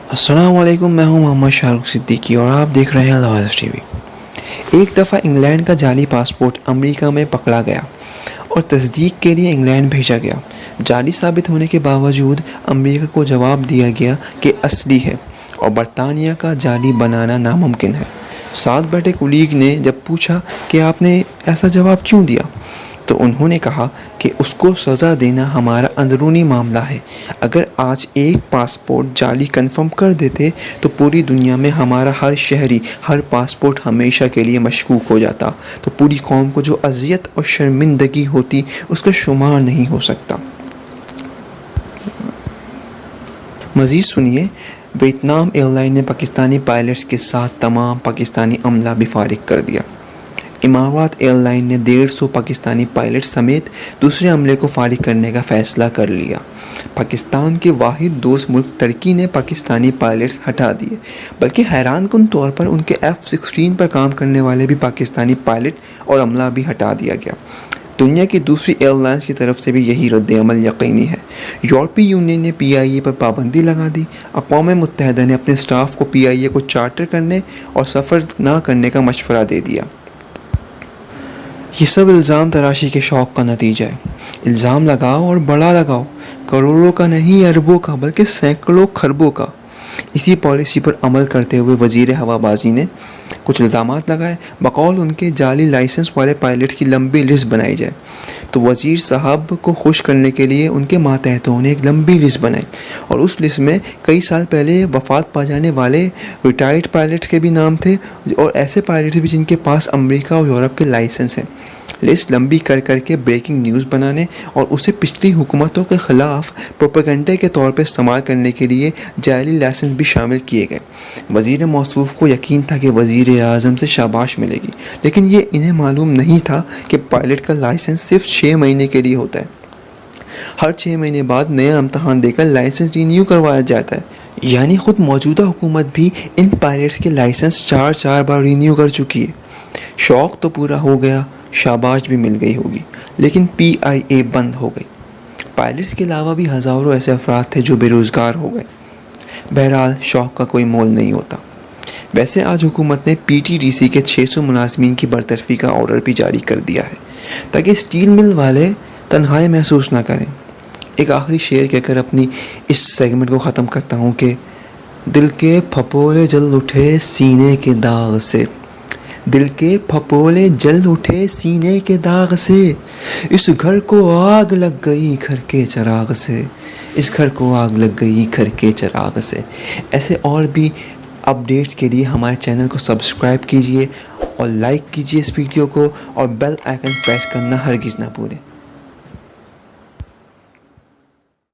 अस्सलाम वालेकुम, मैं हूं मोहम्मद शाहरुख सिद्दीकी और आप देख रहे हैं लाहौर टीवी। एक दफ़ा इंग्लैंड का जाली पासपोर्ट अमेरिका में पकड़ा गया और तस्दीक के लिए इंग्लैंड भेजा गया। जाली साबित होने के बावजूद अमेरिका को जवाब दिया गया कि असली है और बरतानिया का जाली बनाना नामुमकिन है। साथ बैठे कुलीग ने जब पूछा कि आपने ऐसा जवाब क्यों दिया, तो उन्होंने कहा कि उसको सज़ा देना हमारा अंदरूनी मामला है। अगर आज एक पासपोर्ट जाली कंफर्म कर देते तो पूरी दुनिया में हमारा हर शहरी, हर पासपोर्ट हमेशा के लिए मशकूक हो जाता, तो पूरी कौम को जो अज़ियत और शर्मिंदगी होती उसका शुमार नहीं हो सकता। मज़ीद सुनिए, वियतनाम एयरलाइन ने पाकिस्तानी पायलट्स के साथ तमाम पाकिस्तानी अमला भी फारिग कर दिया। इमारात एयरलाइन ने 150 पाकिस्तानी पायलट समेत दूसरे अमले को फारिग करने का फ़ैसला कर लिया। पाकिस्तान के वाहिद दोस्त मुल्क तुर्की ने पाकिस्तानी पायलट्स हटा दिए, बल्कि हैरानकुन तौर पर उनके F-16 पर काम करने वाले भी पाकिस्तानी पायलट और अमला भी हटा दिया गया। दुनिया की दूसरी एयरलाइंस की तरफ से भी यही रद्द-ए-अमल यकीनी है। यूरोपीय यूनियन ने PIA पर पाबंदी लगा दी। अक़वाम मुत्तहिदा ने अपने स्टाफ को PIA को चार्टर करने और सफ़र न करने का मशवरा दे दिया। ये सब इल्ज़ाम तराशी के शौक़ का नतीजा है। इल्ज़ाम लगाओ और बड़ा लगाओ, करोड़ों का नहीं अरबों का बल्कि सैकड़ों खरबों का। इसी पॉलिसी पर अमल करते हुए वज़ीर हवाबाजी ने कुछ इल्ज़ामात लगाए। बकौल उनके जाली लाइसेंस वाले पायलट्स की लंबी लिस्ट बनाई जाए, तो वज़ीर साहब को खुश करने के लिए उनके मातहतों ने एक लंबी लिस्ट बनाई और उस लिस्ट में कई साल पहले वफ़ात पा जाने वाले रिटायर्ड पायलट्स के भी नाम थे और ऐसे पायलट्स भी जिनके पास अमेरिका और यूरोप के लाइसेंस हैं। लिस्ट लंबी कर करके ब्रेकिंग न्यूज़ बनाने और उसे पिछली हुकूमतों के ख़िलाफ़ प्रोपेगेंडे के तौर पर इस्तेमाल करने के लिए जाली लाइसेंस भी शामिल किए गए। वज़ीर मौसूफ़ को यकीन था कि वज़ीर आज़म से शाबाश मिलेगी, लेकिन ये इन्हें मालूम नहीं था कि पायलट का लाइसेंस सिर्फ 6 महीने के लिए होता है। हर 6 महीने बाद नया इम्तहान देकर लाइसेंस रिन्यू करवाया जाता है। यानी ख़ुद मौजूदा हुकूमत भी इन पायलट्स के लाइसेंस 4 बार रिन्यू कर चुकी है। शौक़ तो पूरा हो गया, शाबाश भी मिल गई होगी, लेकिन PIA बंद हो गई। पायलट्स के अलावा भी हज़ारों ऐसे अफराद थे जो बेरोज़गार हो गए। बहरहाल शौक़ का कोई मोल नहीं होता। वैसे आज हुकूमत ने PTDC के 600 मुलाज़मीन की बरतरफ़ी का ऑर्डर भी जारी कर दिया है, ताकि स्टील मिल वाले तन्हाई महसूस ना करें। एक आखिरी शेर कहकर अपनी इस सेगमेंट को ख़त्म करता हूँ कि दिल के फपोले जल उठे सीने के दाग से, दिल के फपोले जल उठे सीने के दाग से, इस घर को आग लग गई घर के चिराग से, इस घर को आग लग गई घर के चिराग से। ऐसे और भी अपडेट्स के लिए हमारे चैनल को सब्सक्राइब कीजिए और लाइक कीजिए इस वीडियो को और बेल आइकन प्रेस करना हरगिज़ ना भूलें।